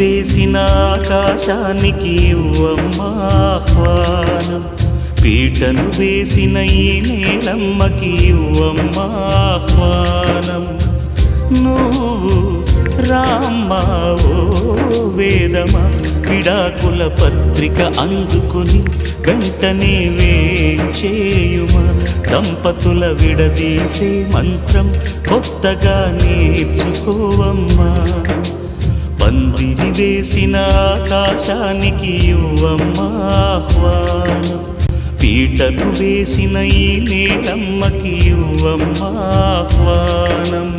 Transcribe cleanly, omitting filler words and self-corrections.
వేసిన ఆకాశానికి ఇవ్వమ్మా ఆహ్వానం, పీటను వేసిన ఈ నేలమ్మకి ఇవ్వమ్మా ఆహ్వానం. నువ్వు రామ్మా ఓ వేదమా, విడాకుల పత్రిక అందుకుని వెంటనే వేంచేయుమా, దంపతుల విడదీసే మంత్రం కొత్తగా నేర్చుకోవమ్మా. పందిరి వేసిన ఆకాశానికి ఇవ్వమ్మా ఆహ్వానం, పీటలు వేసిన ఈ నేలమ్మకి ఇవ్వమ్మా ఆహ్వానం.